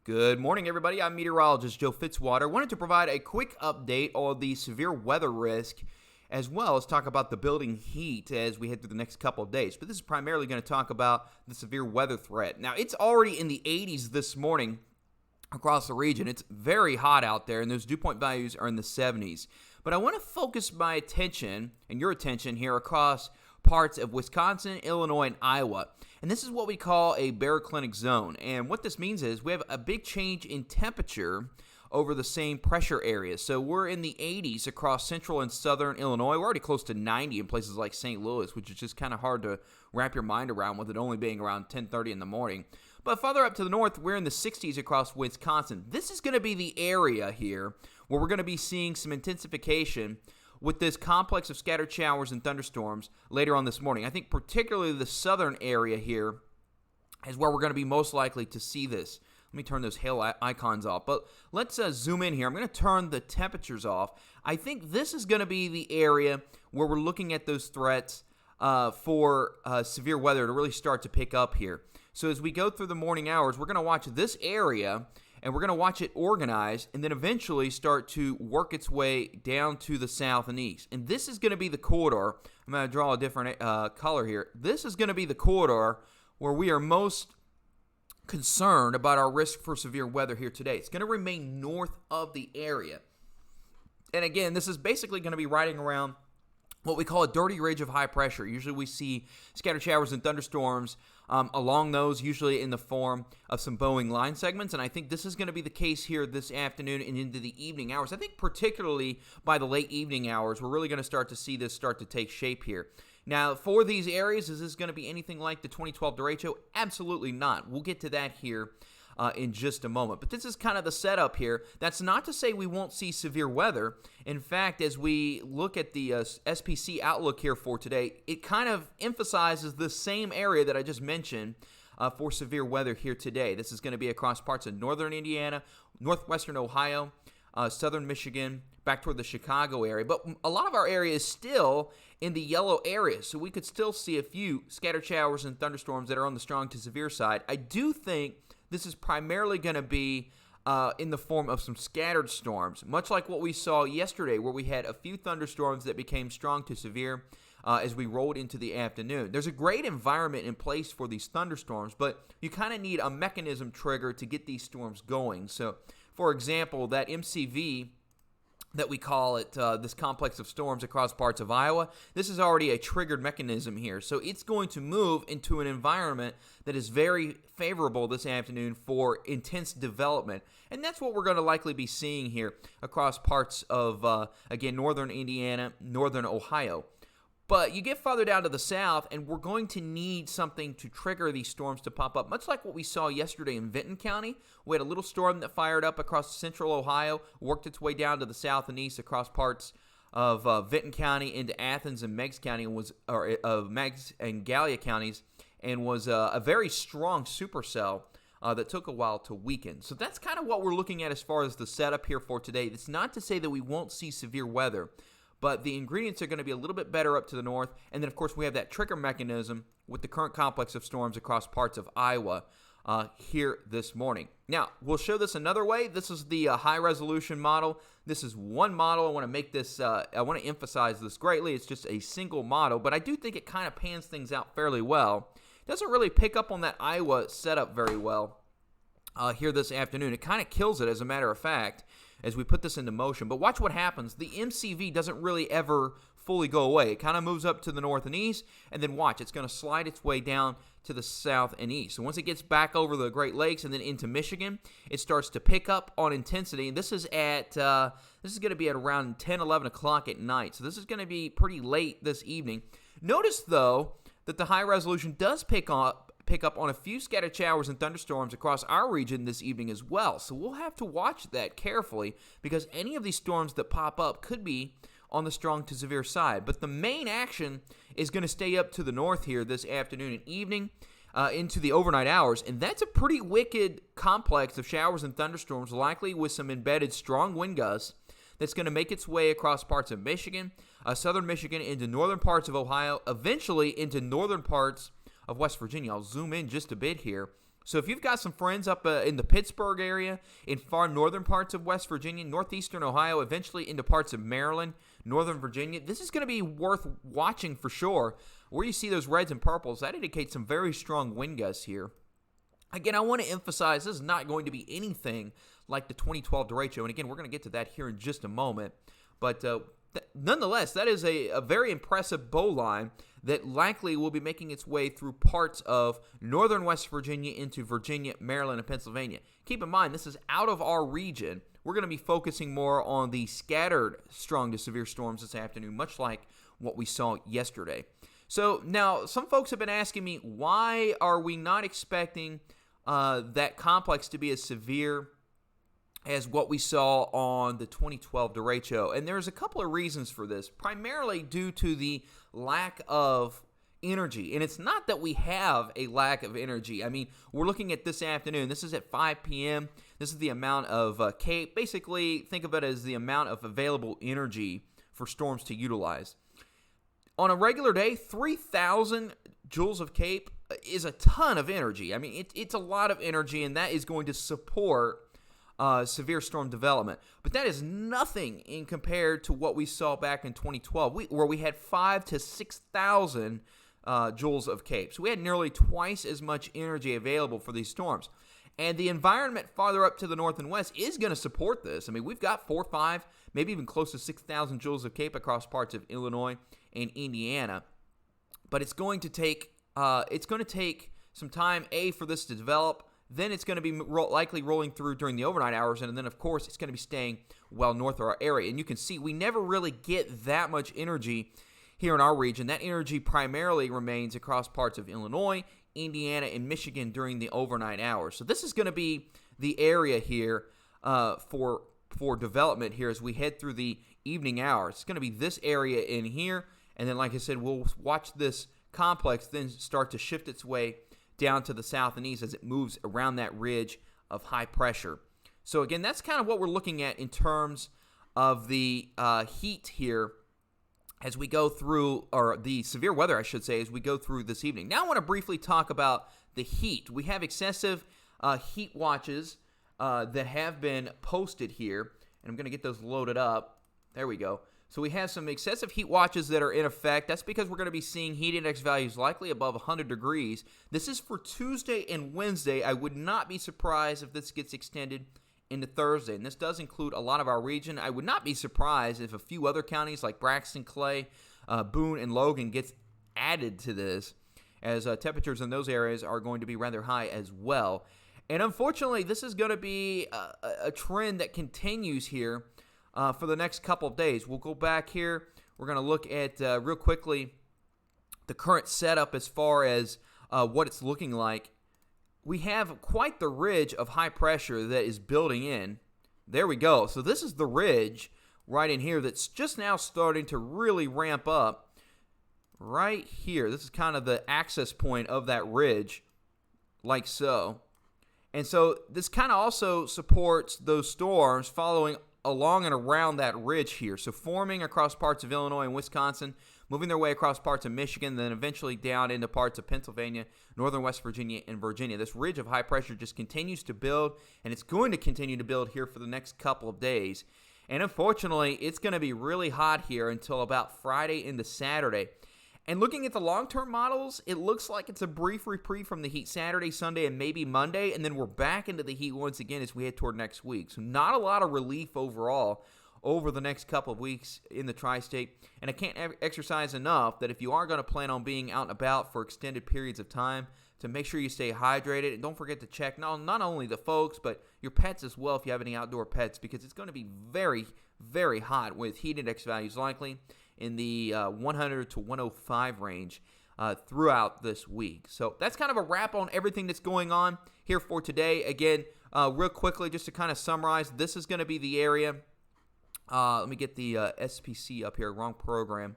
Good morning, everybody. I'm meteorologist Joe Fitzwater. Wanted to provide a quick update on the severe weather risk, as well as talk about the building heat as we head through the next couple of days. But this is primarily going to talk about the severe weather threat. Now, it's already in the 80s this morning across the region. It's very hot out there, and those dew point values are in the 70s. But I want to focus my attention and your attention here across parts of Wisconsin, Illinois, and Iowa. And this is what we call a baroclinic zone. And what this means is we have a big change in temperature over the same pressure areas. So we're in the 80s across central and southern Illinois. We're already close to 90 in places like St. Louis, which is just kind of hard to wrap your mind around with it only being around 10:30 in the morning. But farther up to the north, we're in the 60s across Wisconsin. This is going to be the area here where we're going to be seeing some intensification with this complex of scattered showers and thunderstorms later on this morning. I think particularly the southern area here is where we're going to be most likely to see this. Let me turn those hail icons off. But let's zoom in here. I'm going to turn the temperatures off. I think this is going to be the area where we're looking at those threats for severe weather to really start to pick up here. So as we go through the morning hours, we're going to watch this area, and we're going to watch it organize and then eventually start to work its way down to the south and east. And this is going to be the corridor. I'm going to draw a different color here. This is going to be the corridor where we are most concerned about our risk for severe weather here today. It's going to remain north of the area. And again, this is basically going to be riding around what we call a dirty ridge of high pressure. Usually we see scattered showers and thunderstorms along those, usually in the form of some bowing line segments. And I think this is going to be the case here this afternoon and into the evening hours. I think particularly by the late evening hours, we're really going to start to see this start to take shape here. Now, for these areas, is this going to be anything like the 2012 derecho? Absolutely not. We'll get to that here in just a moment. But this is kind of the setup here. That's not to say we won't see severe weather. In fact, as we look at the SPC outlook here for today, it kind of emphasizes the same area that I just mentioned for severe weather here today. This is going to be across parts of northern Indiana, northwestern Ohio, southern Michigan, back toward the Chicago area. But a lot of our area is still in the yellow area, so we could still see a few scattered showers and thunderstorms that are on the strong to severe side. I do think this is primarily going to be in the form of some scattered storms, much like what we saw yesterday, where we had a few thunderstorms that became strong to severe as we rolled into the afternoon. There's a great environment in place for these thunderstorms, but you kind of need a mechanism trigger to get these storms going. So, for example, that MCV that we call it, this complex of storms across parts of Iowa, this is already a triggered mechanism here. So it's going to move into an environment that is very favorable this afternoon for intense development. And that's what we're going to likely be seeing here across parts of, again, northern Indiana, northern Ohio. But you get farther down to the south, and we're going to need something to trigger these storms to pop up, much like what we saw yesterday in Vinton County. We had a little storm that fired up across central Ohio, worked its way down to the south and east across parts of Vinton County into Athens and Meigs County, Meigs and Gallia counties, and was a very strong supercell that took a while to weaken. So that's kind of what we're looking at as far as the setup here for today. It's not to say that we won't see severe weather, but the ingredients are going to be a little bit better up to the north. And then, of course, we have that trigger mechanism with the current complex of storms across parts of Iowa here this morning. Now, we'll show this another way. This is the high-resolution model. This is one model. I want to make this, I want to emphasize this greatly. It's just a single model, but I do think it kind of pans things out fairly well. It doesn't really pick up on that Iowa setup very well here this afternoon. It kind of kills it, as a matter of fact, as we put this into motion. But watch what happens. The MCV doesn't really ever fully go away. It kind of moves up to the north and east, and then watch. It's going to slide its way down to the south and east. So once it gets back over the Great Lakes and then into Michigan, it starts to pick up on intensity. And this is at this is going to be at around 10, 11 o'clock at night. So this is going to be pretty late this evening. Notice, though, that the high resolution does pick up on a few scattered showers and thunderstorms across our region this evening as well. So we'll have to watch that carefully, because any of these storms that pop up could be on the strong to severe side. But the main action is going to stay up to the north here this afternoon and evening into the overnight hours. And that's a pretty wicked complex of showers and thunderstorms, likely with some embedded strong wind gusts, that's going to make its way across parts of Michigan, southern Michigan, into northern parts of Ohio, eventually into northern parts of West Virginia. I'll zoom in just a bit here. So if you've got some friends up in the Pittsburgh area, in far northern parts of West Virginia, northeastern Ohio, eventually into parts of Maryland, northern Virginia, this is going to be worth watching for sure. Where you see those reds and purples, that indicates some very strong wind gusts here. Again, I want to emphasize this is not going to be anything like the 2012 derecho. And again, we're going to get to that here in just a moment. But nonetheless, that is a very impressive bow line that likely will be making its way through parts of northern West Virginia into Virginia, Maryland, and Pennsylvania. Keep in mind, this is out of our region. We're going to be focusing more on the scattered strong to severe storms this afternoon, much like what we saw yesterday. So now, some folks have been asking me, why are we not expecting that complex to be as severe as what we saw on the 2012 derecho? And there's a couple of reasons for this, primarily due to the lack of energy. And it's not that we have a lack of energy. I mean, we're looking at this afternoon. This is at 5 p.m. This is the amount of CAPE. Basically, think of it as the amount of available energy for storms to utilize. On a regular day, 3,000 joules of CAPE is a ton of energy. I mean, it's a lot of energy, and that is going to support severe storm development. But that is nothing in compared to what we saw back in 2012, where we had 5,000 to 6,000 joules of CAPE. So we had nearly twice as much energy available for these storms. And the environment farther up to the north and west is going to support this. I mean, we've got 4, 5, maybe even close to 6,000 joules of CAPE across parts of Illinois and Indiana. But it's going to take some time, for this to develop. Then it's going to be likely rolling through during the overnight hours, and then, of course, it's going to be staying well north of our area. And you can see we never really get that much energy here in our region. That energy primarily remains across parts of Illinois, Indiana, and Michigan during the overnight hours. So this is going to be the area here for development here as we head through the evening hours. It's going to be this area in here, and then, like I said, we'll watch this complex then start to shift its way down to the south and east as it moves around that ridge of high pressure. So again, that's kind of what we're looking at in terms of the heat here as we go through, or the severe weather, I should say, as we go through this evening. Now I want to briefly talk about the heat. We have excessive heat watches that have been posted here, and I'm going to get those loaded up. There we go. So we have some excessive heat watches that are in effect. That's because we're going to be seeing heat index values likely above 100 degrees. This is for Tuesday and Wednesday. I would not be surprised if this gets extended into Thursday. And this does include a lot of our region. I would not be surprised if a few other counties like Braxton, Clay, Boone, and Logan gets added to this, as temperatures in those areas are going to be rather high as well. And unfortunately, this is going to be a trend that continues here for the next couple of days. We'll go back here. We're going to look at, real quickly, the current setup as far as what it's looking like. We have quite the ridge of high pressure that is building in. There we go. So this is the ridge right in here that's just now starting to really ramp up right here. This is kind of the access point of that ridge, like so. And so this kind of also supports those storms following along and around that ridge here. So forming across parts of Illinois and Wisconsin, moving their way across parts of Michigan, then eventually down into parts of Pennsylvania, northern West Virginia, and Virginia. This ridge of high pressure just continues to build, and it's going to continue to build here for the next couple of days. And unfortunately, it's going to be really hot here until about Friday into Saturday. And looking at the long-term models, it looks like it's a brief reprieve from the heat Saturday, Sunday, and maybe Monday, and then we're back into the heat once again as we head toward next week. So not a lot of relief overall over the next couple of weeks in the tri-state. And I can't exercise enough that if you are going to plan on being out and about for extended periods of time, to make sure you stay hydrated. And don't forget to check not only the folks, but your pets as well if you have any outdoor pets, because it's going to be very, very hot with heat index values likely in the 100 to 105 range throughout this week. So that's kind of a wrap on everything that's going on here for today. Again, real quickly, just to kind of summarize, this is going to be the area. Let me get the SPC up here. Wrong program.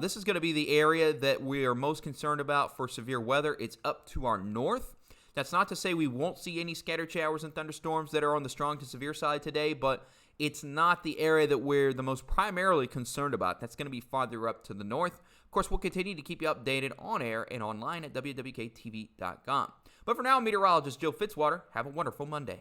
This is going to be the area that we are most concerned about for severe weather. It's up to our north. That's not to say we won't see any scattered showers and thunderstorms that are on the strong to severe side today, but it's not the area that we're the most primarily concerned about. That's going to be farther up to the north. Of course, we'll continue to keep you updated on air and online at wwktv.com. But for now, meteorologist Joe Fitzwater, have a wonderful Monday.